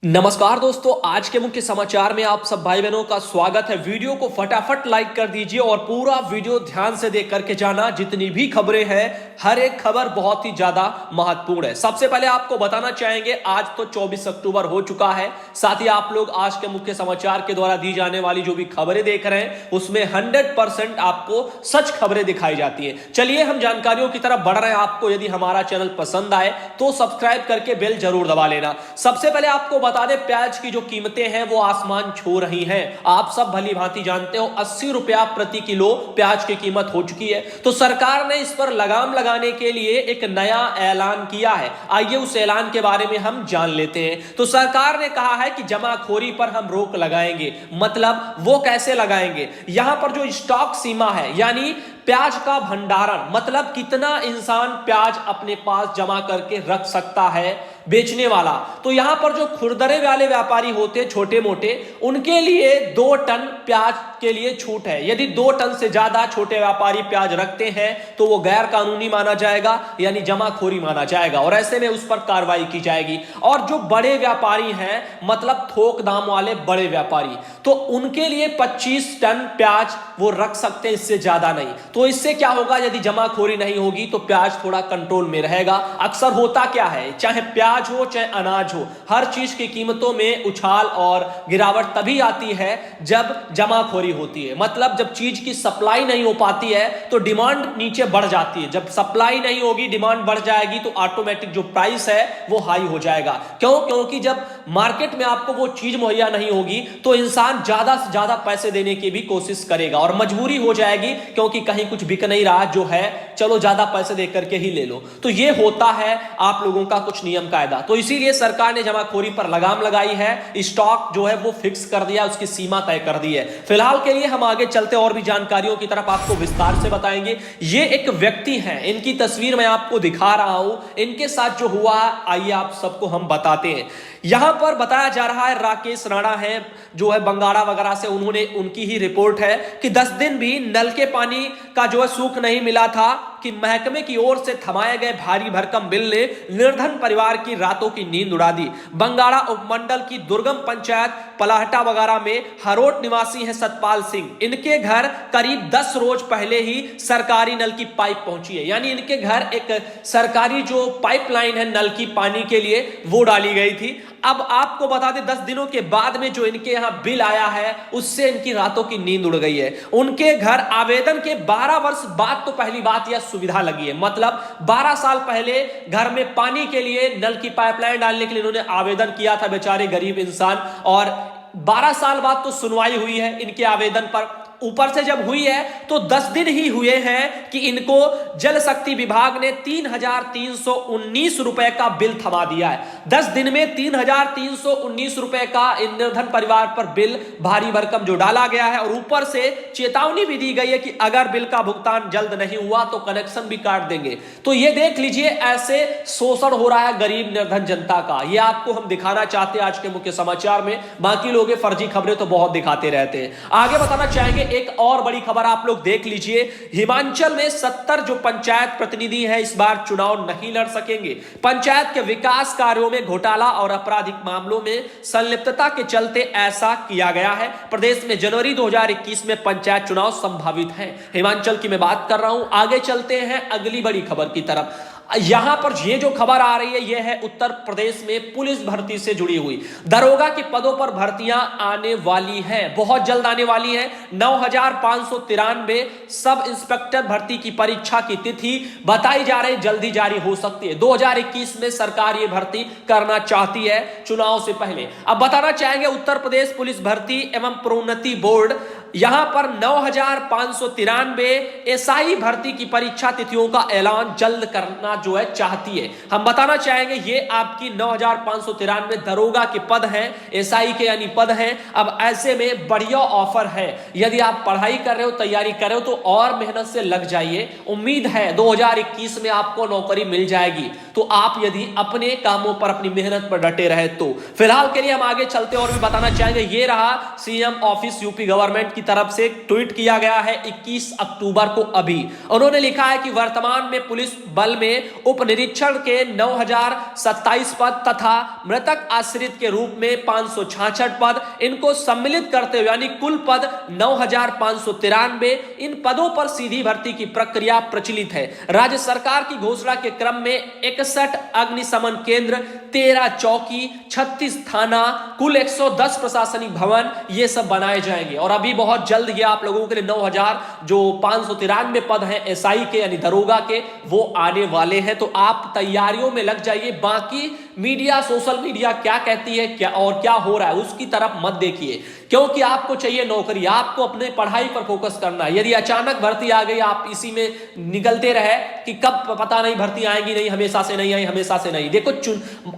नमस्कार दोस्तों, आज के मुख्य समाचार में आप सब भाई बहनों का स्वागत है। वीडियो को फटाफट लाइक कर दीजिए और पूरा वीडियो ध्यान से देख करके जाना। जितनी भी खबरें हैं, हर एक खबर बहुत ही ज्यादा महत्वपूर्ण है। सबसे पहले आपको बताना चाहेंगे, आज तो 24 अक्टूबर हो चुका है। साथ ही आप लोग आज के मुख्य समाचार के द्वारा दी जाने वाली जो भी खबरें देख रहे हैं, उसमें 100% आपको सच खबरें दिखाई जाती है। चलिए हम जानकारियों की तरफ बढ़ रहे हैं। आपको यदि हमारा चैनल पसंद आए तो सब्सक्राइब करके बेल जरूर दबा लेना। सबसे पहले आपको बता दें, प्याज की जो कीमतें हैं वो आसमान छू रही हैं। आप सब भली भांति जानते हो 80 रुपया प्रति किलो प्याज की कीमत हो चुकी है। तो सरकार ने इस पर लगाम लगाने के लिए एक नया ऐलान किया है। आइए उस ऐलान के बारे में हम जान लेते हैं। तो सरकार ने कहा है कि जमाखोरी पर हम रोक लगाएंगे। मतलब वो कैसे लगाएंगे? यहां पर जो स्टॉक सीमा है, यानी प्याज का भंडारण, मतलब कितना इंसान प्याज अपने पास जमा करके रख सकता है बेचने वाला। तो यहां पर जो खुरदरे वाले व्यापारी होते छोटे मोटे, उनके लिए 2 टन प्याज के लिए छूट है। यदि 2 टन से ज्यादा छोटे व्यापारी प्याज रखते हैं तो वो गैर कानूनी माना जाएगा, यानी जमाखोरी माना जाएगा और ऐसे में उस पर कार्रवाई की जाएगी। और जो बड़े व्यापारी हैं, मतलब थोक दाम वाले बड़े व्यापारी, तो उनके लिए 25 टन प्याज वो रख सकते हैं, इससे ज्यादा नहीं। तो इससे क्या होगा, यदि जमाखोरी नहीं होगी तो प्याज थोड़ा कंट्रोल में रहेगा। अक्सर होता क्या है, चाहे प्याज हो चाहे अनाज हो, हर चीज की कीमतों में उछाल और गिरावट तभी आती है जब जमाखोरी होती है। मतलब जब चीज की सप्लाई नहीं हो पाती है तो डिमांड नीचे बढ़ जाती है। जब सप्लाई नहीं होगी, डिमांड बढ़ जाएगी, तो ऑटोमेटिक जो प्राइस है वो हाई हो जाएगा। क्योंकि जब मार्केट में आपको वो चीज मुहैया नहीं होगी तो इंसान ज्यादा से ज्यादा पैसे देने की भी कोशिश करेगा और मजबूरी हो जाएगी, क्योंकि कहीं कुछ बिक नहीं रहा जो है, चलो ज्यादा पैसे दे करके ही ले लो। तो ये होता है आप लोगों का कुछ नियम कायदा। तो इसीलिए सरकार ने जमाखोरी पर लगाम लगाई है। स्टॉक जो है वो फिक्स कर दिया, उसकी सीमा तय कर दी है। फिलहाल के लिए हम आगे चलते और भी जानकारियों की तरफ आपको विस्तार से बताएंगे। ये एक व्यक्ति हैं, इनकी तस्वीर मैं आपको दिखा रहा हूं। इनके साथ जो हुआ, आइए आप सबको हम बताते हैं। यहां पर बताया जा रहा है, राकेश राणा है जो है बंगाड़ा वगैरह से, उनकी ही रिपोर्ट है कि 10 दिन भी नल के पानी का जो है सूख नहीं मिला था कि महकमे की ओर से थमाए गए भारी भरकम बिल ने निर्धन परिवार की रातों की नींद उड़ा दी। बंगाड़ा उपमंडल की दुर्गम पंचायत पलाहटा वगैरह में हरोट निवासी हैं सतपाल सिंह। इनके घर करीब 10 रोज पहले ही सरकारी नल की पाइप पहुंची है, यानी इनके घर एक सरकारी जो पाइपलाइन है नल की पानी के लिए, वो डाली गई थी। अब आपको बता दें, 10 दिनों के बाद में जो इनके यहां बिल आया है, उससे इनकी रातों की नींद उड़ गई है। उनके घर आवेदन के 12 वर्ष बाद तो पहली बात यह सुविधा लगी है। मतलब 12 साल पहले घर में पानी के लिए नल की पाइपलाइन डालने के लिए इन्होंने आवेदन किया था, बेचारे गरीब इंसान, और 12 साल बाद तो सुनवाई हुई है इनके आवेदन पर। ऊपर से जब हुई है तो 10 दिन ही हुए हैं कि इनको जल शक्ति विभाग ने 3,319 रुपए का बिल थमा दिया है। 10 दिन में 3,319 रुपए का इन निर्धन परिवार पर बिल भारी भरकम जो डाला गया है, और ऊपर से चेतावनी भी दी गई है कि अगर बिल का भुगतान जल्द नहीं हुआ तो कनेक्शन भी काट देंगे। तो ये देख लीजिए, ऐसे शोषण हो रहा है गरीब निर्धन जनता का। ये आपको हम दिखाना चाहते हैं आज के मुख्य समाचार में। बाकी लोग फर्जी खबरें तो बहुत दिखाते रहते हैं। आगे बताना चाहेंगे, एक और बड़ी खबर आप लोग देख लीजिए। हिमाचल में 70 जो पंचायत प्रतिनिधि हैं इस बार चुनाव नहीं लड़ सकेंगे। पंचायत के विकास कार्यों में घोटाला और आपराधिक मामलों में संलिप्तता के चलते ऐसा किया गया है। प्रदेश में जनवरी 2021 में पंचायत चुनाव संभावित है। हिमाचल की मैं बात कर रहा हूं। आगे चलते हैं अगली बड़ी खबर की तरफ। यहां पर ये जो खबर आ रही है, यह है उत्तर प्रदेश में पुलिस भर्ती से जुड़ी हुई। दरोगा के पदों पर भर्तियां आने वाली हैं, बहुत जल्द आने वाली हैं। 9,593 सब इंस्पेक्टर भर्ती की परीक्षा की तिथि बताई जा रही, जल्दी जारी हो सकती है। 2021 में सरकार ये भर्ती करना चाहती है चुनाव से पहले। अब बताना चाहेंगे, उत्तर प्रदेश पुलिस भर्ती एवं प्रोन्नति बोर्ड यहां पर 9,593 एसआई भर्ती की परीक्षा तिथियों का ऐलान जल्द करना जो है चाहती है। हम बताना चाहेंगे, ये आपकी 9,593 दरोगा के पद हैं, एसआई के यानी पद हैं। अब ऐसे में बढ़िया ऑफर है। यदि आप पढ़ाई कर रहे हो, तैयारी कर रहे हो, तो और मेहनत से लग जाइए। उम्मीद है 2021 में आपको नौकरी मिल जाएगी, तो आप यदि अपने कामों पर, अपनी मेहनत पर डटे रहे तो। फिलहाल के लिए हम आगे चलते और भी बताना चाहेंगे, ये रहा सीएम ऑफिस यूपी गवर्नमेंट की की तरफ से ट्वीट किया गया है 21 अक्टूबर को। अभी उन्होंने लिखा है कि वर्तमान में पुलिस बल में उप निरीक्षण के 9027 पद तथा मृतक आश्रित के रूप में 566 पद, इनको सम्मिलित करते हुए यानी कुल पद 9593। इन पदों पर सीधी भर्ती की प्रक्रिया प्रचलित है। राज्य सरकार की घोषणा के क्रम में 61 अग्निशमन केंद्र, 13 चौकी, 36 थाना, कुल 110 प्रशासनिक भवन ये सब बनाए जाएंगे। और अभी बहुत जल्द ये आप लोगों के लिए 9593 पद हैं एसआई के यानी दरोगा के, वो आने वाले हैं। तो आप तैयारियों में लग जाइए। बाकी मीडिया, सोशल मीडिया क्या कहती है क्या और क्या हो रहा है उसकी तरफ मत देखिए, क्योंकि आपको चाहिए नौकरी, आपको अपने पढ़ाई पर फोकस करना है। यदि अचानक भर्ती आ गई, आप इसी में निकलते रहे कि कब पता नहीं भर्ती आएगी नहीं, हमेशा से नहीं आई, हमेशा से नहीं। देखो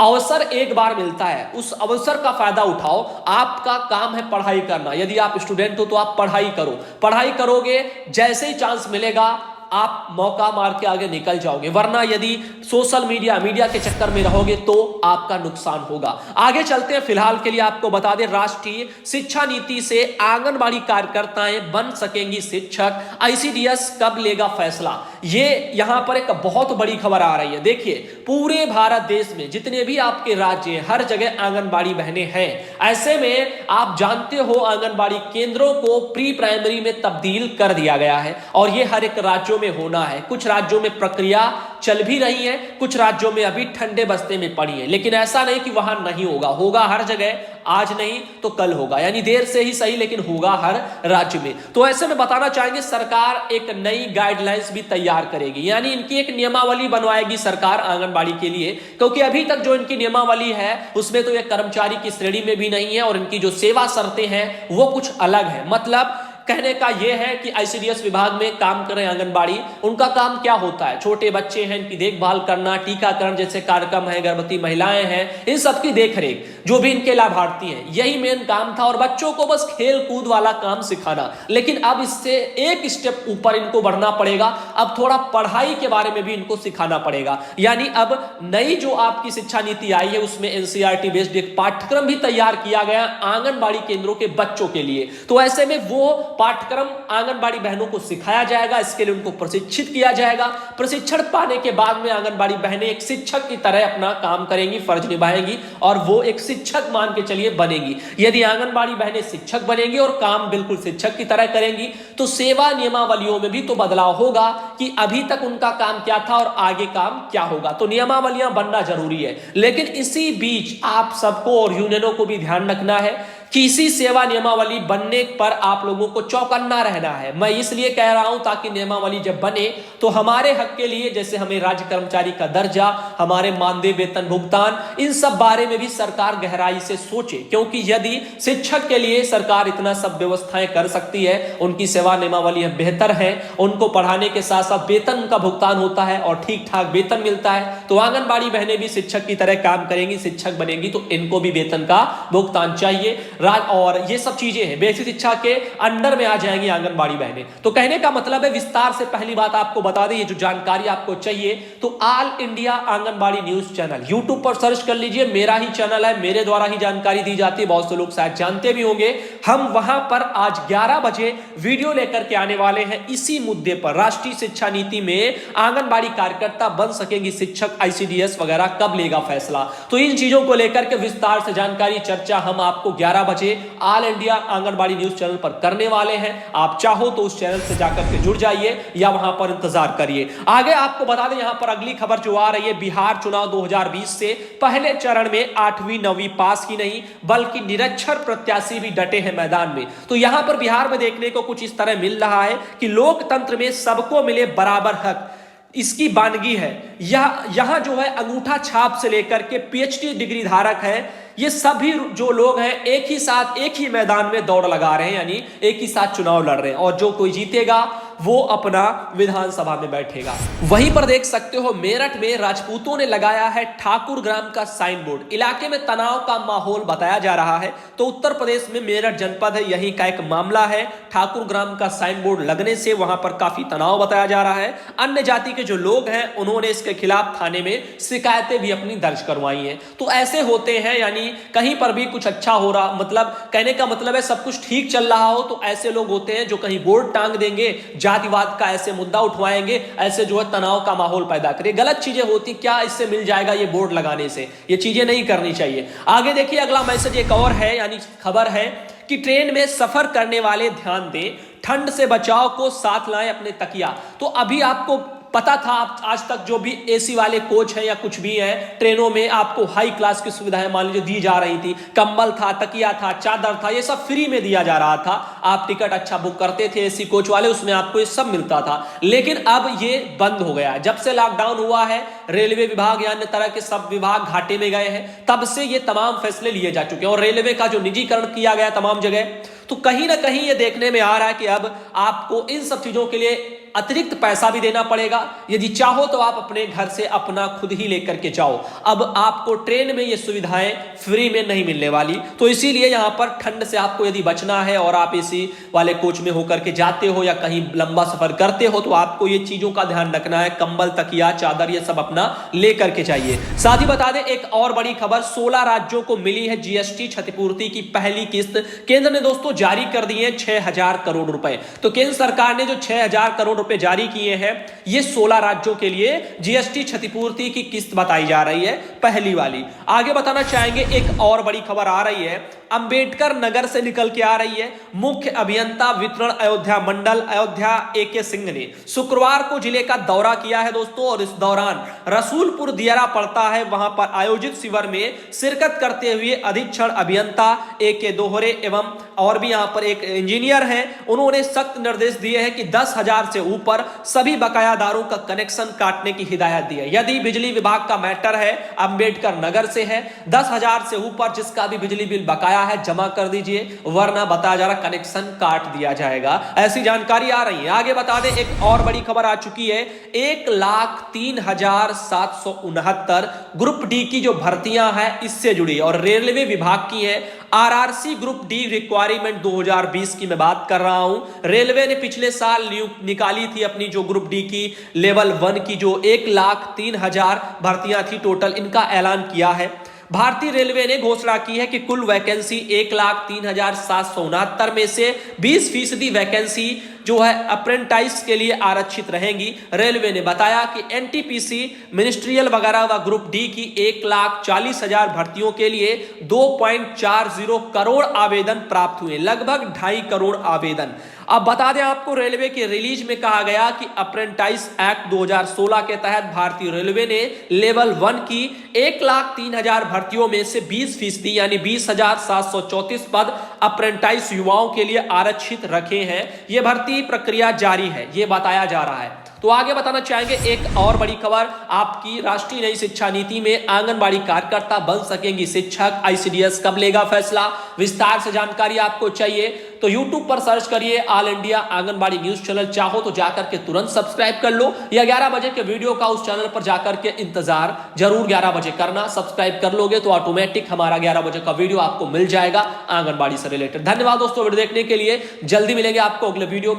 अवसर एक बार मिलता है, उस अवसर का फायदा उठाओ। आपका काम है पढ़ाई करना। यदि आप स्टूडेंट हो तो आप पढ़ाई करो, पढ़ाई करोगे, जैसे ही चांस मिलेगा आप मौका मार के आगे निकल जाओगे। वरना यदि सोशल मीडिया के चक्कर में रहोगे तो आपका नुकसान होगा। आगे चलते हैं। फिलहाल के लिए आपको बता दें, राष्ट्रीय शिक्षा नीति से आंगनबाड़ी कार्यकर्ताएं बन सकेंगी शिक्षक, आईसीडीएस कब लेगा फैसला। ये यहां पर एक बहुत बड़ी खबर आ रही है। देखिए, पूरे भारत देश में जितने भी आपके राज्य हैं, हर जगह आंगनबाड़ी बहनें हैं। ऐसे में आप जानते हो आंगनबाड़ी केंद्रों को प्री प्राइमरी में तब्दील कर दिया गया है और ये हर एक राज्यों में होना है। कुछ राज्यों में प्रक्रिया चल भी रही है, कुछ राज्यों में अभी ठंडे बस्ते में पड़ी है, लेकिन ऐसा नहीं कि वहां नहीं होगा, होगा हर जगह। आज नहीं तो कल होगा, यानी देर से ही सही लेकिन होगा हर राज्य में। तो ऐसे में बताना चाहेंगे, सरकार एक नई गाइडलाइंस भी तैयार करेगी, यानी इनकी एक नियमावली बनवाएगी सरकार आंगनबाड़ी के लिए, क्योंकि अभी तक जो इनकी नियमावली है उसमें तो ये कर्मचारी की श्रेणी में भी नहीं है और इनकी जो सेवा शर्तें हैं वो कुछ अलग है। मतलब कहने का यह है कि आईसीडीएस विभाग में काम कर रहे आंगनबाड़ी, उनका काम क्या होता है, छोटे बच्चे हैं इनकी देखभाल करना, टीकाकरण जैसे कार्यक्रम है, गर्भवती महिलाएं हैं, इन सब की देखरेख, जो भी इनके लाभार्थी हैं, यही मेन काम था। और बच्चों को बस खेल कूद वाला काम सिखाना। लेकिन अब इससे एक स्टेप ऊपर इनको बढ़ना पड़ेगा। अब थोड़ा पढ़ाई के बारे में भी इनको सिखाना पड़ेगा। यानी अब नई जो आपकी शिक्षा नीति आई है उसमें एनसीईआरटी बेस्ड एक पाठ्यक्रम भी तैयार किया गया आंगनबाड़ी केंद्रों के बच्चों के लिए। तो ऐसे में वो पाठ्यक्रम आंगनबाड़ी बहनों को सिखाया जाएगा, इसके लिए उनको प्रशिक्षित किया जाएगा। प्रशिक्षण पाने के बाद में आंगनबाड़ी बहनें एक शिक्षक की तरह अपना काम करेंगी, फर्ज निभाएंगी और वो एक शिक्षक मान के चलिए बनेगी। यदि आंगनबाड़ी बहनें शिक्षक बनेंगी और काम बिल्कुल शिक्षक की तरह करेंगी तो सेवा नियमावलियों में भी तो बदलाव होगा कि अभी तक उनका काम क्या था और आगे काम क्या होगा। तो नियमावलियां बनना जरूरी है, लेकिन इसी बीच आप सबको और यूनियनों को भी ध्यान रखना है कि इसी सेवा नियमावली बनने पर आप लोगों को चौकन्ना रहना है। मैं इसलिए कह रहा हूं ताकि नियमावली जब बने तो हमारे हक के लिए, जैसे हमें राज्य कर्मचारी का दर्जा, हमारे मानदेय वेतन भुगतान, इन सब बारे में भी सरकार गहराई से सोचे। क्योंकि यदि शिक्षक के लिए सरकार इतना सब व्यवस्थाएं कर सकती है, उनकी सेवा नियमावली बेहतर है, उनको पढ़ाने के साथ साथ वेतन का भुगतान होता है और ठीक ठाक वेतन मिलता है, तो आंगनबाड़ी बहनें भी शिक्षक की तरह काम करेंगी, शिक्षक बनेंगी तो इनको भी वेतन का भुगतान चाहिए। और ये सब चीजें हैं, बेसिक शिक्षा के अंडर में आ जाएंगी आंगनबाड़ी बहनें। तो कहने का मतलब है, विस्तार से पहली बात आपको बता दें, ये जो जानकारी आपको चाहिए तो all India anganwadi news channel YouTube पर सर्च कर लीजिए। मेरा ही चैनल है, मेरे द्वारा ही जानकारी दी जाती है, बहुत से लोग शायद जानते भी होंगे। हम वहां पर आज 11 बजे वीडियो लेकर के आने वाले हैं इसी मुद्दे पर, राष्ट्रीय शिक्षा नीति में आंगनबाड़ी कार्यकर्ता बन सकेंगी शिक्षक, आईसीडीएस वगैरह कब लेगा फैसला। तो इन चीजों को लेकर के विस्तार से जानकारी चर्चा हम आपको 11 बजे all India anganwadi news channel पर करने वाले हैं। आप चाहो तो उस चैनल से जाकर के जुड़ जाइए या वहां पर इंतजार करिए। आगे आपको बता दें, यहां पर अगली खबर जो आ रही है, बिहार चुनाव 2020 से पहले चरण में 8वीं 9वीं पास की नहीं बल्कि निरक्षर प्रत्याशी भी डटे हैं मैदान में। तो यहां पर बिहार में देखने को कुछ इस तरह मिल रहा है कि लोकतंत्र में सबको मिले बराबर हक, इसकी बानगी है। यहां जो है अंगूठा छाप से लेकर के पीएचडी डिग्री धारक है, ये सभी जो लोग हैं एक ही साथ एक ही मैदान में दौड़ लगा रहे हैं, यानी एक ही साथ चुनाव लड़ रहे हैं। और जो कोई जीतेगा वो अपना विधानसभा में बैठेगा। वहीं पर देख सकते हो मेरठ में राजपूतों ने लगाया है ठाकुर ग्राम का साइन बोर्ड। इलाके में तनाव का माहौल बताया जा रहा है। तो उत्तर प्रदेश में मेरठ जनपद है, यही का एक मामला है। ठाकुर ग्राम का साइन बोर्ड लगने से वहां पर काफी तनाव बताया जा रहा है। अन्य जाति के जो लोग हैं उन्होंने इसके खिलाफ थाने में शिकायतें भी अपनी दर्ज करवाई हैं। तो ऐसे होते हैं, यानी कहीं पर भी कुछ अच्छा हो रहा, मतलब कहने का मतलब है सब कुछ ठीक चल रहा हो तो ऐसे लोग होते हैं जो कहीं बोर्ड टांग देंगे, जातिवाद का ऐसे मुद्दा उठवाएंगे, ऐसे जो है तनाव का माहौल पैदा करें। गलत चीजें होती, क्या इससे मिल जाएगा ये बोर्ड लगाने से, ये चीजें नहीं करनी चाहिए। आगे देखिए अगला मैसेज एक और है, यानी खबर है कि ट्रेन में सफर करने वाले ध्यान दें, ठंड से बचाव को साथ लाएं अपने तकिया। तो अभी आपको पता था, आज तक जो भी एसी वाले कोच हैं या कुछ भी है ट्रेनों में आपको हाई क्लास की सुविधाएं मान लीजिए दी जा रही थी। कंबल था, तकिया था, चादर था, ये सब फ्री में दिया जा रहा था। आप टिकट अच्छा बुक करते थे एसी कोच वाले, उसमें आपको ये सब मिलता था। लेकिन अब ये बंद हो गया। जब से लॉकडाउन हुआ है रेलवे विभाग या अन्य तरह के सब विभाग घाटे में गए हैं, तब से ये तमाम फैसले लिए जा चुके हैं। और रेलवे का जो निजीकरण किया गया तमाम जगह, तो कहीं ना कहीं ये देखने में आ रहा है कि अब आपको इन सब चीजों के लिए अतिरिक्त पैसा भी देना पड़ेगा। यदि चाहो तो आप अपने घर से अपना खुद ही लेकर के जाओ। अब आपको ट्रेन में ये सुविधाएं फ्री में नहीं मिलने वाली। तो इसीलिए यहां पर ठंड से आपको यदि बचना है और आप एसी वाले कोच में होकर के जाते हो या कहीं लंबा सफर करते हो तो आपको ये चीजों का ध्यान रखना है। कंबल, तकिया, चादर ये सब अपना लेकर के चाहिए। साथ ही बता दें एक और बड़ी खबर, 16 राज्यों को मिली है जीएसटी क्षतिपूर्ति की पहली किस्त। केंद्र ने दोस्तों जारी कर दी है 6,000 करोड़ रुपए। तो केंद्र सरकार ने जो 6,000 करोड़ रुपए जारी किए हैं, ये 16 राज्यों के लिए जीएसटी क्षतिपूर्ति की किस्त बताई जा रही है, पहली वाली। आगे बताना चाहेंगे एक और बड़ी खबर आ रही है, अंबेडकर नगर से निकल के आ रही है। मुख्य अभियंता वितरण अयोध्या मंडल अयोध्या AK सिंह ने शुक्रवार को जिले का दौरा किया है दोस्तों। और इस दौरान रसूलपुर दियारा पड़ता है, वहां पर आयोजित शिविर में शिरकत करते हुए अधीक्षण अभियंता AK दोहरे एवं और भी यहां पर एक इंजीनियर हैं, उन्होंने सख्त निर्देश दिए हैं कि 10,000 से ऊपर सभी बकायादारों का कनेक्शन काटने की हिदायत दी है। यदि बिजली विभाग का मैटर है, अंबेडकर नगर से है, 10,000 से ऊपर जिसका भी बिजली बिल बकाया है जमा कर दीजिए, वरना बताया जा रहा कनेक्शन काट दिया जाएगा। ऐसी जानकारी आ रही है। आगे बता दें एक और बड़ी खबर आ चुकी है, 1,03,769 ग्रुप डी की जो भर्तियां हैं इससे जुड़ी और रेलवे विभाग की है। RRC ग्रुप डी रिक्वायरमेंट 2020 की मैं बात कर रहा हूं। रेलवे ने पिछले साल निकाली थी अपनी जो ग्रुप डी की लेवल 1 की जो 1,03,000 भर्तियां थी टोटल, इनका ऐलान किया है। भारतीय रेलवे ने घोषणा की है कि कुल वैकेंसी 1,03,769 में से 20% वैकेंसी जो है अप्रेंटाइज के लिए आरक्षित रहेंगी। रेलवे ने बताया कि एनटीपीसी, मिनिस्ट्रियल वगैरह व ग्रुप डी की 1,40,000 भर्तियों के लिए 2.40 करोड़ आवेदन प्राप्त हुए, लगभग 2.5 करोड़ आवेदन। अब बता दें आपको, रेलवे के रिलीज में कहा गया कि अप्रेंटाइज एक्ट 2016 के तहत भारतीय रेलवे ने लेवल 1 की 1,03,000 भर्तियों में से 20% यानी 20,734 पद अप्रेंटाइज युवाओं के लिए आरक्षित रखे हैं। यह भर्ती प्रक्रिया जारी है, यह बताया जा रहा है। तो आगे बताना चाहेंगे एक और बड़ी खबर, आपकी राष्ट्रीय नई शिक्षा नीति में आंगनबाड़ी कार्यकर्ता बन सकेंगी शिक्षक। ICDS कब लेगा फैसला, विस्तार से जानकारी आपको चाहिए तो YouTube पर सर्च करिए all India anganwadi news channel. चाहो तो जाकर के तुरंत सब्सक्राइब कर लो, या 11 बजे के वीडियो का उस चैनल पर जाकर के इंतजार जरूर 11 बजे करना। सब्सक्राइब कर लोगे तो ऑटोमेटिक हमारा 11 बजे का वीडियो आपको मिल जाएगा आंगनबाड़ी से रिलेटेड। धन्यवाद दोस्तों वीडियो देखने के लिए, जल्दी मिलेंगे आपको अगले वीडियो में।